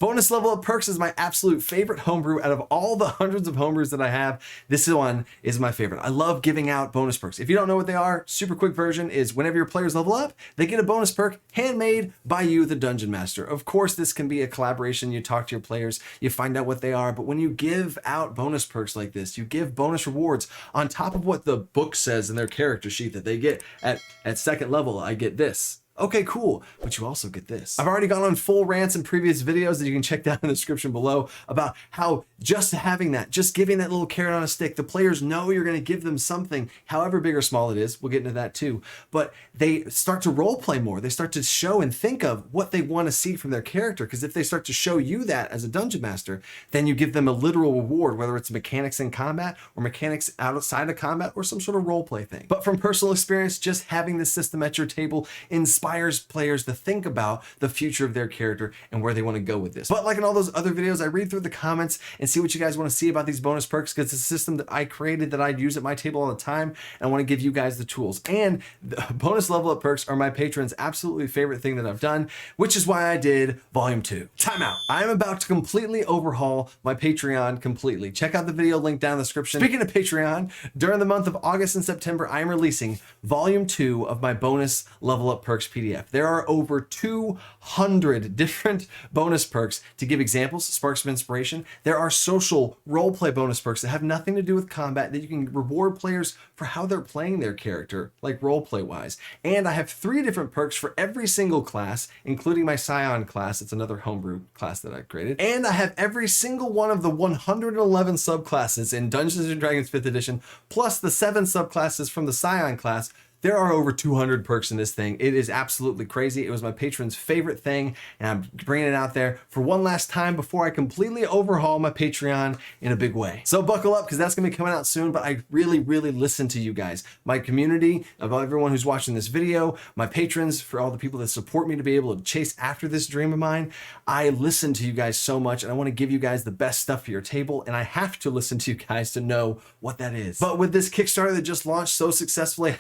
Bonus level up perks is my absolute favorite homebrew out of all the hundreds of homebrews that I have. This one is my favorite. I love giving out bonus perks. If you don't know what they are, super quick version is whenever your players level up, they get a bonus perk handmade by you, the Dungeon Master. Of course, this can be a collaboration. You talk to your players, you find out what they are, but when you give out bonus perks like this, you give bonus rewards on top of what the book says in their character sheet that they get at second level. I get this. Okay, cool, but you also get this. I've already gone on full rants in previous videos that you can check down in the description below about how just having that, just giving that little carrot on a stick, the players know you're gonna give them something, however big or small it is. We'll get into that too. But they start to role play more. They start to show and think of what they wanna see from their character, because if they start to show you that as a Dungeon Master, then you give them a literal reward, whether it's mechanics in combat or mechanics outside of combat or some sort of role play thing. But from personal experience, just having this system at your table inspires players to think about the future of their character and where they want to go with this. But like in all those other videos, I read through the comments and see what you guys want to see about these bonus perks, because it's a system that I created that I use at my table all the time, and I want to give you guys the tools. And the bonus level up perks are my patrons' absolutely favorite thing that I've done, which is why I did volume 2. Timeout. I'm about to completely overhaul my Patreon completely. Check out the video link down in the description. Speaking of Patreon, during the month of August and September, I am releasing volume 2 of my bonus level up perks PDF. There are over 200 different bonus perks. To give examples, sparks of inspiration, there are social roleplay bonus perks that have nothing to do with combat that you can reward players for how they're playing their character, like roleplay wise. And I have 3 different perks for every single class, including my Scion class. It's another homebrew class that I created. And I have every single one of the 111 subclasses in Dungeons & Dragons 5th edition, plus the 7 subclasses from the Scion class. There are over 200 perks in this thing. It is absolutely crazy. It was my patron's favorite thing, and I'm bringing it out there for one last time before I completely overhaul my Patreon in a big way. So buckle up, because that's gonna be coming out soon, but I really listen to you guys. My community, of everyone who's watching this video, my patrons, for all the people that support me to be able to chase after this dream of mine. I listen to you guys so much, and I wanna give you guys the best stuff for your table, and I have to listen to you guys to know what that is. But with this Kickstarter that just launched so successfully,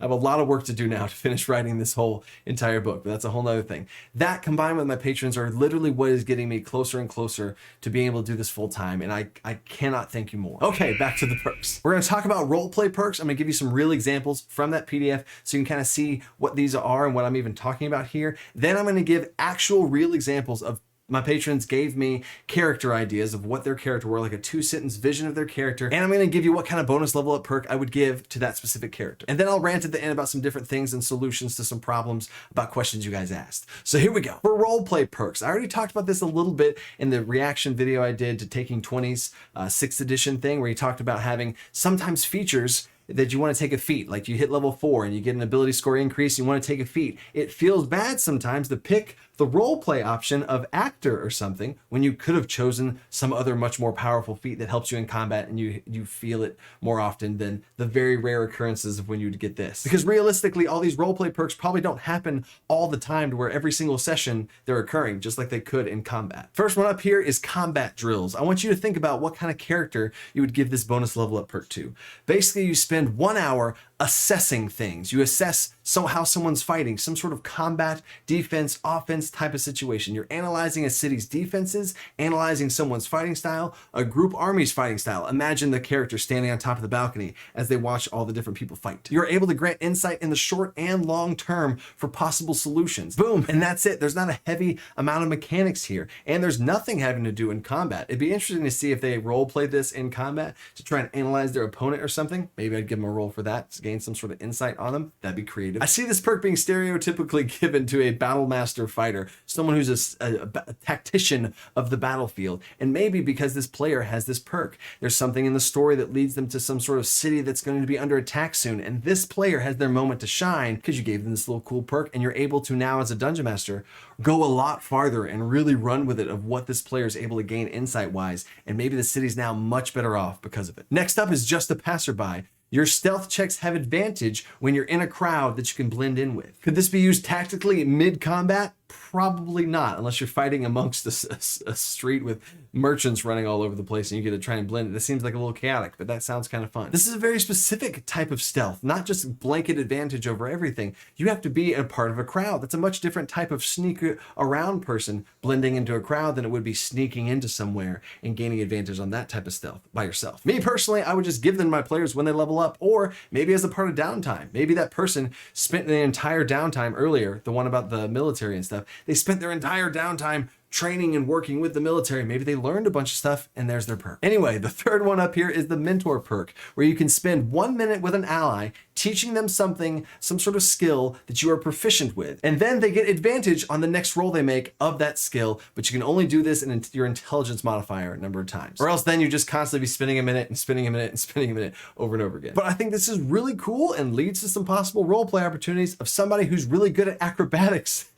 I have a lot of work to do now to finish writing this whole entire book, but that's a whole nother thing. That combined with my patrons are literally what is getting me closer and closer to being able to do this full time, and I cannot thank you more. Okay, back to the perks. We're gonna talk about roleplay perks. I'm gonna give you some real examples from that PDF so you can kind of see what these are and what I'm even talking about here. Then I'm gonna give actual real examples of my patrons gave me character ideas of what their character were, like a 2-sentence vision of their character. And I'm going to give you what kind of bonus level up perk I would give to that specific character. And then I'll rant at the end about some different things and solutions to some problems about questions you guys asked. So here we go. For roleplay perks, I already talked about this a little bit in the reaction video I did to Taking 20's 6th edition thing, where he talked about having sometimes features that you want to take a feat, like you hit level 4 and you get an ability score increase, you want to take a feat. It feels bad sometimes to pick the role play option of actor or something when you could have chosen some other much more powerful feat that helps you in combat, and you feel it more often than the very rare occurrences of when you'd get this. Because realistically, all these role play perks probably don't happen all the time to where every single session they're occurring, just like they could in combat. First one up here is combat drills. I want you to think about what kind of character you would give this bonus level up perk to. Basically, you spend 1 hour assessing things. You assess how someone's fighting, some sort of combat, defense, offense type of situation. You're analyzing a city's defenses, analyzing someone's fighting style, a group army's fighting style. Imagine the character standing on top of the balcony as they watch all the different people fight. You're able to grant insight in the short and long term for possible solutions. Boom, and that's it. There's not a heavy amount of mechanics here, and there's nothing having to do in combat. It'd be interesting to see if they role play this in combat to try and analyze their opponent or something. Maybe I'd give them a roll for that to gain some sort of insight on them. That'd be creative. I see this perk being stereotypically given to a battle master fighter, someone who's a tactician of the battlefield. And maybe because this player has this perk, there's something in the story that leads them to some sort of city that's going to be under attack soon. And this player has their moment to shine because you gave them this little cool perk, and you're able to now, as a dungeon master, go a lot farther and really run with it of what this player is able to gain insight wise. And maybe the city's now much better off because of it. Next up is just a passerby. Your stealth checks have advantage when you're in a crowd that you can blend in with. Could this be used tactically mid-combat? Probably not, unless you're fighting amongst a street with merchants running all over the place and you get to try and blend it. This seems like a little chaotic, but that sounds kind of fun. This is a very specific type of stealth, not just blanket advantage over everything. You have to be a part of a crowd. That's a much different type of sneak around person blending into a crowd than it would be sneaking into somewhere and gaining advantage on that type of stealth by yourself. Me personally, I would just give them to my players when they level up, or maybe as a part of downtime. Maybe that person spent the entire downtime earlier, the one about the military and stuff, they spent their entire downtime training and working with the military. Maybe they learned a bunch of stuff and there's their perk. Anyway, the third one up here is the mentor perk, where you can spend 1 minute with an ally teaching them something, some sort of skill that you are proficient with. And then they get advantage on the next roll they make of that skill, but you can only do this in your intelligence modifier a number of times. Or else then you just constantly be spending a minute and spending a minute and spending a minute over and over again. But I think this is really cool and leads to some possible roleplay opportunities of somebody who's really good at acrobatics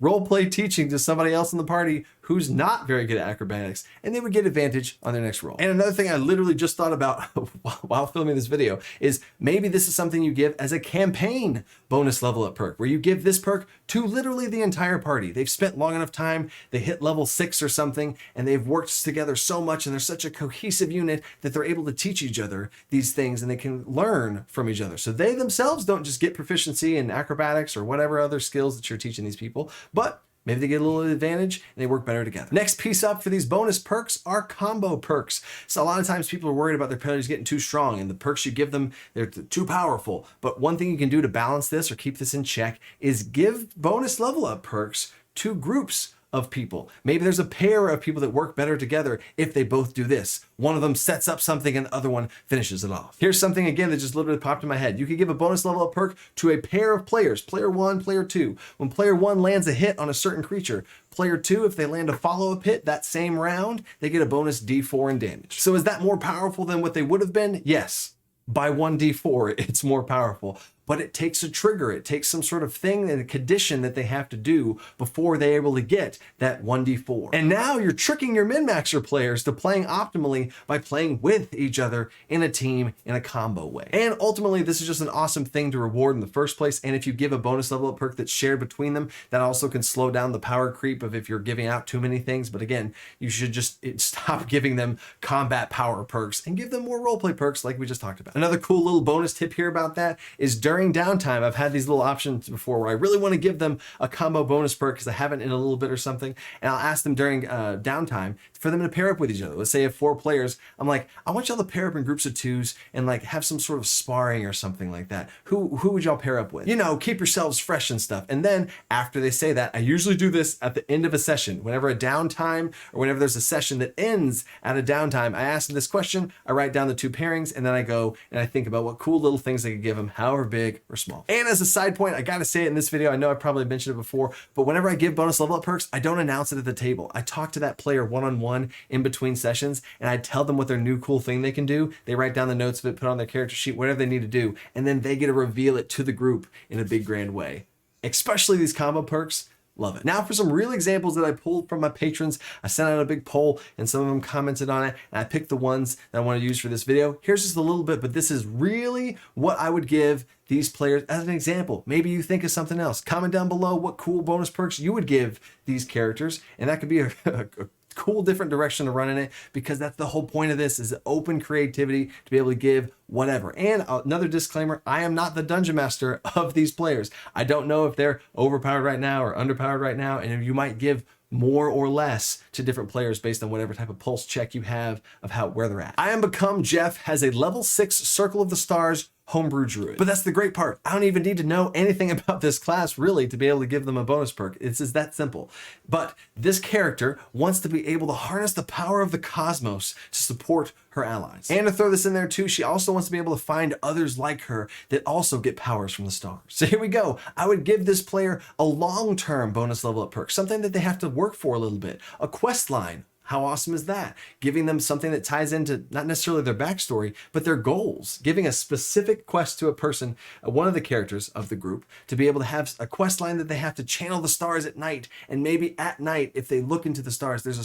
roleplay teaching to somebody else in the party who's not very good at acrobatics, and they would get advantage on their next roll. And another thing I literally just thought about while filming this video is maybe this is something you give as a campaign bonus level up perk, where you give this perk to literally the entire party. They've spent long enough time, they hit level 6 or something, and they've worked together so much, and they're such a cohesive unit that they're able to teach each other these things, and they can learn from each other. So they themselves don't just get proficiency in acrobatics or whatever other skills that you're teaching these people, but maybe they get a little advantage and they work better together. Next piece up for these bonus perks are combo perks. So a lot of times people are worried about their players getting too strong and the perks you give them, they're too powerful. But one thing you can do to balance this or keep this in check is give bonus level up perks to groups of people. Maybe there's a pair of people that work better together if they both do this. One of them sets up something and the other one finishes it off. Here's something again that just literally popped in my head. You could give a bonus level up perk to a pair of players, player 1, player 2. When player 1 lands a hit on a certain creature, player 2, if they land a follow-up hit that same round, they get a bonus D4 in damage. So is that more powerful than what they would have been? Yes. By 1d4, it's more powerful. But it takes a trigger. It takes some sort of thing and a condition that they have to do before they're able to get that 1d4. And now you're tricking your min-maxer players to playing optimally by playing with each other in a team in a combo way. And ultimately, this is just an awesome thing to reward in the first place. And if you give a bonus level up perk that's shared between them, that also can slow down the power creep of if you're giving out too many things. But again, you should just stop giving them combat power perks and give them more roleplay perks like we just talked about. Another cool little bonus tip here about that is during downtime, I've had these little options before where I really want to give them a combo bonus perk because I haven't in a little bit or something, and I'll ask them during downtime for them to pair up with each other. Let's say if 4 players, I'm like, I want y'all to pair up in groups of 2s and like have some sort of sparring or something like that. Who would y'all pair up with? You know, keep yourselves fresh and stuff. And then after they say that, I usually do this at the end of a session. Whenever a downtime or whenever there's a session that ends at a downtime, I ask them this question, I write down the 2 pairings, and then I go and I think about what cool little things I could give them, however big or small. And as a side point, I gotta say it in this video, I know I probably mentioned it before, but whenever I give bonus level up perks, I don't announce it at the table. I talk to that player one-on-one in between sessions, and I tell them what their new cool thing they can do. They write down the notes of it, put it on their character sheet, whatever they need to do, and then they get to reveal it to the group in a big grand way. Especially these combo perks. Love it. Now for some real examples that I pulled from my patrons. I sent out a big poll and some of them commented on it, and I picked the ones that I want to use for this video. Here's just a little bit, but this is really what I would give these players as an example. Maybe you think of something else. Comment down below what cool bonus perks you would give these characters, and that could be a cool different direction to run in it, because that's the whole point of this, is open creativity to be able to give whatever. And another disclaimer, I am not the dungeon master of these players. I don't know if they're overpowered right now or underpowered right now, and you might give more or less to different players based on whatever type of pulse check you have of where they're at. I Am Become Jeff has a level 6 Circle of the Stars Homebrew Druid. But that's the great part. I don't even need to know anything about this class really to be able to give them a bonus perk. It's just that simple. But this character wants to be able to harness the power of the cosmos to support her allies. And to throw this in there too, she also wants to be able to find others like her that also get powers from the stars. So here we go. I would give this player a long-term bonus level up perk, something that they have to work for a little bit, a quest line. How awesome is that? Giving them something that ties into not necessarily their backstory, but their goals. Giving a specific quest to a person, one of the characters of the group, to be able to have a quest line that they have to channel the stars at night. And maybe at night, if they look into the stars, there's a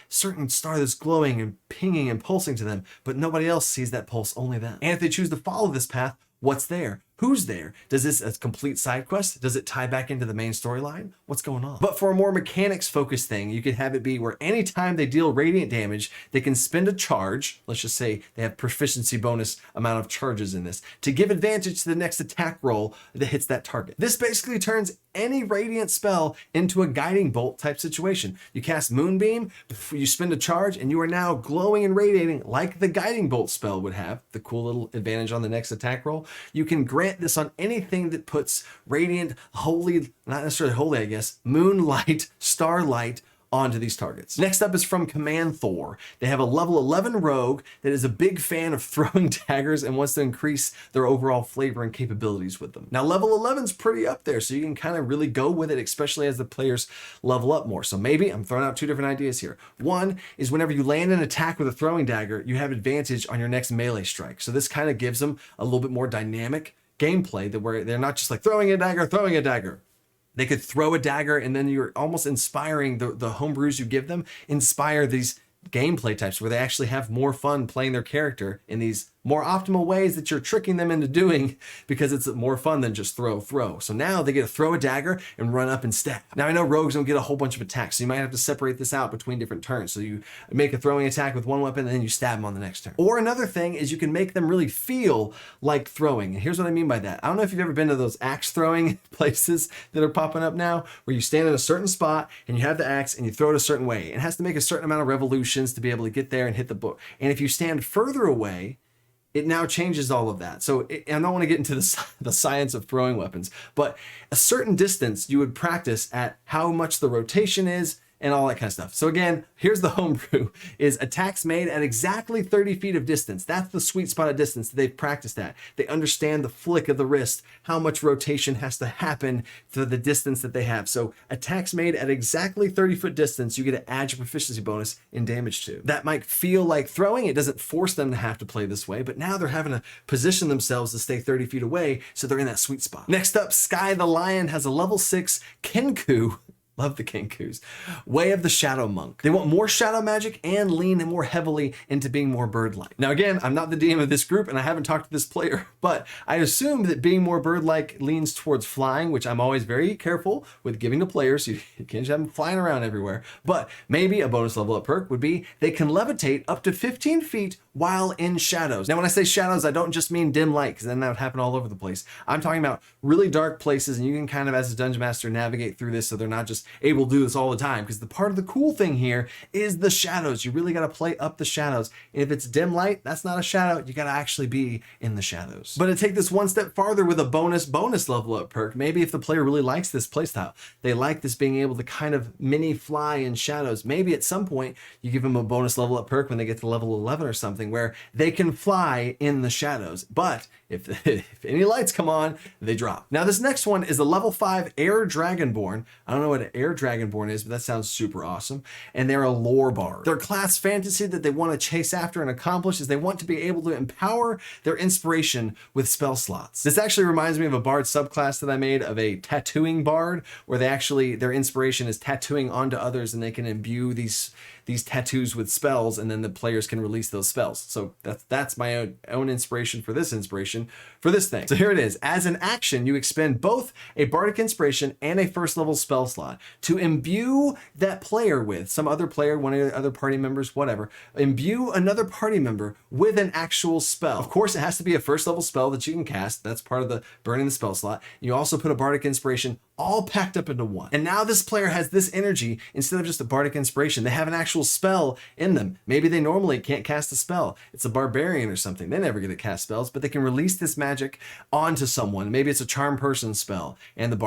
certain star that's glowing and pinging and pulsing to them, but nobody else sees that pulse, only them. And if they choose to follow this path, what's there? Who's there? Does this a complete side quest? Does it tie back into the main storyline? What's going on? But for a more mechanics focused thing, you could have it be where anytime they deal radiant damage, they can spend a charge. Let's just say they have proficiency bonus amount of charges in this to give advantage to the next attack roll that hits that target. This basically turns any radiant spell into a guiding bolt type situation. You cast Moonbeam, you spend a charge, and you are now glowing and radiating like the guiding bolt spell would have, the cool little advantage on the next attack roll. You can grant this on anything that puts radiant, holy, not necessarily holy, I guess, moonlight, starlight onto these targets. Next up is from Command Thor. They have a level 11 rogue that is a big fan of throwing daggers and wants to increase their overall flavor and capabilities with them. Now level 11 is pretty up there, so you can kind of really go with it, especially as the players level up more. So maybe I'm throwing out two different ideas here. One is whenever you land an attack with a throwing dagger, you have advantage on your next melee strike. So this kind of gives them a little bit more dynamic gameplay, that where they're not just like throwing a dagger. They could throw a dagger, and then you're almost inspiring the homebrews you give them, inspire these gameplay types where they actually have more fun playing their character in these more optimal ways that you're tricking them into doing, because it's more fun than just throw. So now they get to throw a dagger and run up and stab. Now I know rogues don't get a whole bunch of attacks, so you might have to separate this out between different turns. So you make a throwing attack with one weapon and then you stab them on the next turn. Or another thing is you can make them really feel like throwing. And here's what I mean by that. I don't know if you've ever been to those axe throwing places that are popping up now, where you stand in a certain spot and you have the axe and you throw it a certain way. It has to make a certain amount of revolutions to be able to get there and hit the book. And if you stand further away, it now changes all of that. So I don't want to get into the science of throwing weapons, but a certain distance you would practice at how much the rotation is and all that kind of stuff. So again, here's the homebrew, is attacks made at exactly 30 feet of distance. That's the sweet spot of distance that they've practiced at. They understand the flick of the wrist, how much rotation has to happen for the distance that they have. So attacks made at exactly 30-foot distance, you get to add your proficiency bonus in damage to. That might feel like throwing. It doesn't force them to have to play this way, but now they're having to position themselves to stay 30 feet away, so they're in that sweet spot. Next up, Sky the Lion has a level 6 Kenku. Love the Kenkus. Way of the Shadow Monk. They want more shadow magic and lean more heavily into being more bird-like. Now again, I'm not the DM of this group and I haven't talked to this player, but I assume that being more bird-like leans towards flying, which I'm always very careful with giving to players. You can't just have them flying around everywhere. But maybe a bonus level up perk would be they can levitate up to 15 feet while in shadows. Now when I say shadows, I don't just mean dim light, because then that would happen all over the place. I'm talking about really dark places, and you can kind of, as a dungeon master, navigate through this so they're not just able to do this all the time, because the part of the cool thing here is the shadows. You really got to play up the shadows. And if it's dim light, that's not a shadow. You got to actually be in the shadows. But to take this one step farther with a bonus level up perk, maybe if the player really likes this playstyle, they like this being able to kind of mini fly in shadows, maybe at some point you give them a bonus level up perk when they get to level 11 or something, where they can fly in the shadows. But if any lights come on, they drop. Now this next one is a level 5 Air Dragonborn. I don't know what an Air Dragonborn is, but that sounds super awesome. And they're a lore bard. Their class fantasy that they want to chase after and accomplish is they want to be able to empower their inspiration with spell slots. This actually reminds me of a bard subclass that I made of a tattooing bard, where they actually, their inspiration is tattooing onto others, and they can imbue these tattoos with spells, and then the players can release those spells. So that's my own inspiration for this thing. So here it is. As an action, you expend both a bardic inspiration and a first level spell slot to imbue that player with some other player, one of the other party members, whatever. Imbue another party member with an actual spell. Of course, it has to be a first level spell that you can cast. That's part of the burning the spell slot. You also put a bardic inspiration all packed up into one. And now this player has this energy instead of just a bardic inspiration. They have an actual spell in them. Maybe they normally can't cast a spell. It's a barbarian or something. They never get to cast spells, but they can release this magic onto someone. Maybe it's a charm person spell, and the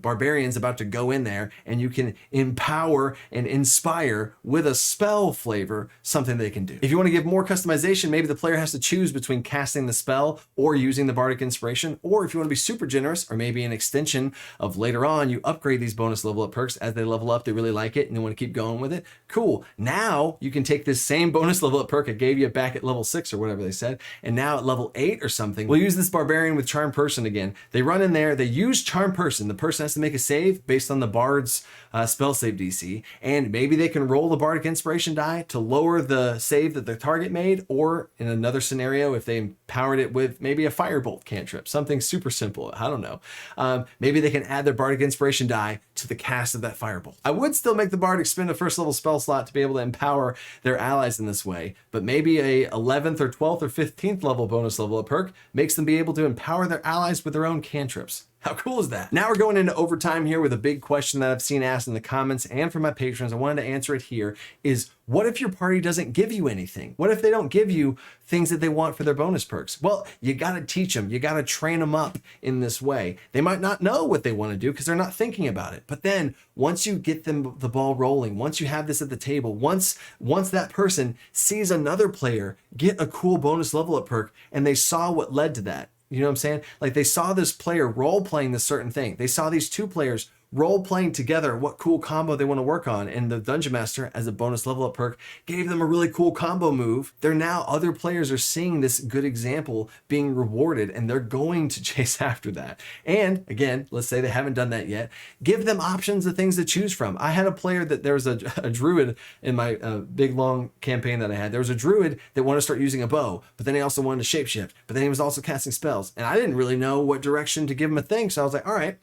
barbarian's about to go in there, and you can empower and inspire with a spell flavor something they can do. If you want to give more customization, maybe the player has to choose between casting the spell or using the bardic inspiration, or if you want to be super generous, or maybe an extension of later on, you upgrade these bonus level up perks. As they level up, they really like it and they want to keep going with it. Cool. Now you can take this same bonus level up perk I gave you back at level 6 or whatever they said, and now at level 8 or something, we'll use this barbarian with Charm Person again. They run in there, they use Charm Person. The person has to make a save based on the bard's spell save DC, and maybe they can roll the bardic inspiration die to lower the save that the target made, or in another scenario, if they empowered it with maybe a firebolt cantrip, something super simple. I don't know. Maybe they can add their bardic inspiration die to the cast of that firebolt. I would still make the bard expend a first level spell slot to be able to empower their allies in this way, but maybe a 11th or 12th or 15th level bonus level up perk makes them be able to empower their allies with their own cantrips. How cool is that? Now we're going into overtime here with a big question that I've seen asked in the comments and from my patrons. I wanted to answer it here is, what if your party doesn't give you anything? What if they don't give you things that they want for their bonus perks? Well, you got to teach them. You got to train them up in this way. They might not know what they want to do because they're not thinking about it. But then once you get them the ball rolling, once you have this at the table, once that person sees another player get a cool bonus level up perk and they saw what led to that. You know what I'm saying? Like they saw this player role playing this certain thing. They saw these two players role playing together what cool combo they want to work on. And the Dungeon Master, as a bonus level up perk, gave them a really cool combo move. They're now, other players are seeing this good example being rewarded and they're going to chase after that. And again, let's say they haven't done that yet. Give them options of things to choose from. I had a player that there was a druid in my big long campaign that I had. There was a druid that wanted to start using a bow, but then he also wanted to shapeshift, but then he was also casting spells. And I didn't really know what direction to give him a thing. So I was like, all right,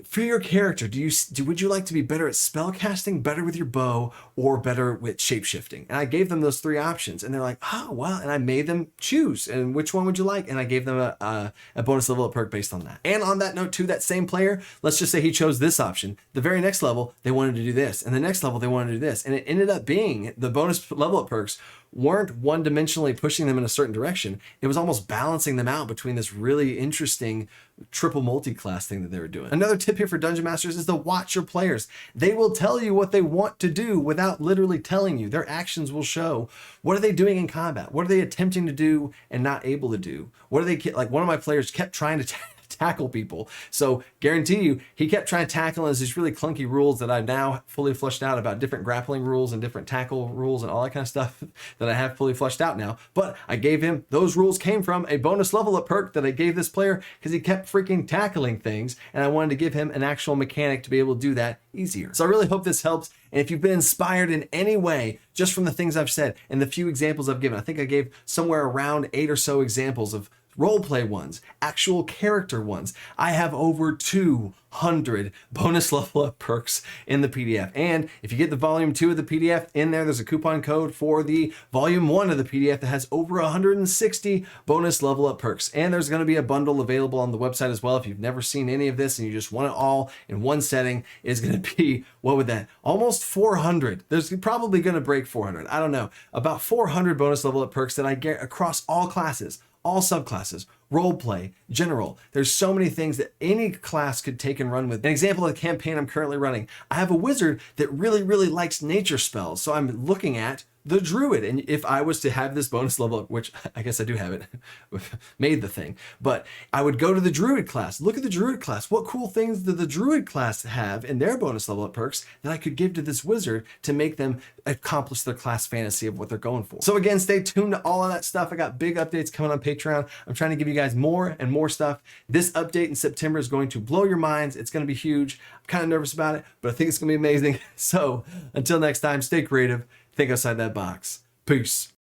for your character, would you like to be better at spell casting, better with your bow, or better with shapeshifting? And I gave them those 3 options, and they're like, oh, well, and I made them choose, and which one would you like? And I gave them a bonus level up perk based on that. And on that note too, that same player, let's just say he chose this option. The very next level, they wanted to do this, and the next level, they wanted to do this, and it ended up being the bonus level up perks weren't one-dimensionally pushing them in a certain direction. It was almost balancing them out between this really interesting triple multi-class thing that they were doing. Another tip here for Dungeon Masters is to watch your players. They will tell you what they want to do without literally telling you. Their actions will show. What are they doing in combat? What are they attempting to do and not able to do? What are they, like one of my players kept trying to tackle people. So guarantee you, he kept trying to tackle as these really clunky rules that I've now fully fleshed out about different grappling rules and different tackle rules and all that kind of stuff that I have fully fleshed out now. But I gave him, those rules came from a bonus level up perk that I gave this player because he kept freaking tackling things, and I wanted to give him an actual mechanic to be able to do that easier. So I really hope this helps. And if you've been inspired in any way, just from the things I've said and the few examples I've given, I think I gave somewhere around 8 or so examples of roleplay ones, actual character ones. I have over 200 bonus level up perks in the PDF. And if you get the volume 2 of the PDF in there's a coupon code for the volume 1 of the PDF that has over 160 bonus level up perks. And there's going to be a bundle available on the website as well. If you've never seen any of this and you just want it all in one setting, it's going to be, what would that, almost 400. There's probably going to break 400. I don't know. About 400 bonus level up perks that I get across all classes, all subclasses, roleplay, general. There's so many things that any class could take and run with. An example of the campaign I'm currently running, I have a wizard that really, really likes nature spells. So I'm looking at the druid. And if I was to have this bonus level, which I guess I do have it, made the thing, but I would go to the druid class. Look at the druid class. What cool things do the druid class have in their bonus level up perks that I could give to this wizard to make them accomplish their class fantasy of what they're going for. So again, stay tuned to all of that stuff. I got big updates coming on Patreon. I'm trying to give you guys more and more stuff. This update in September is going to blow your minds. It's going to be huge. I'm kind of nervous about it, but I think it's going to be amazing. So until next time, stay creative. Think outside that box. Peace.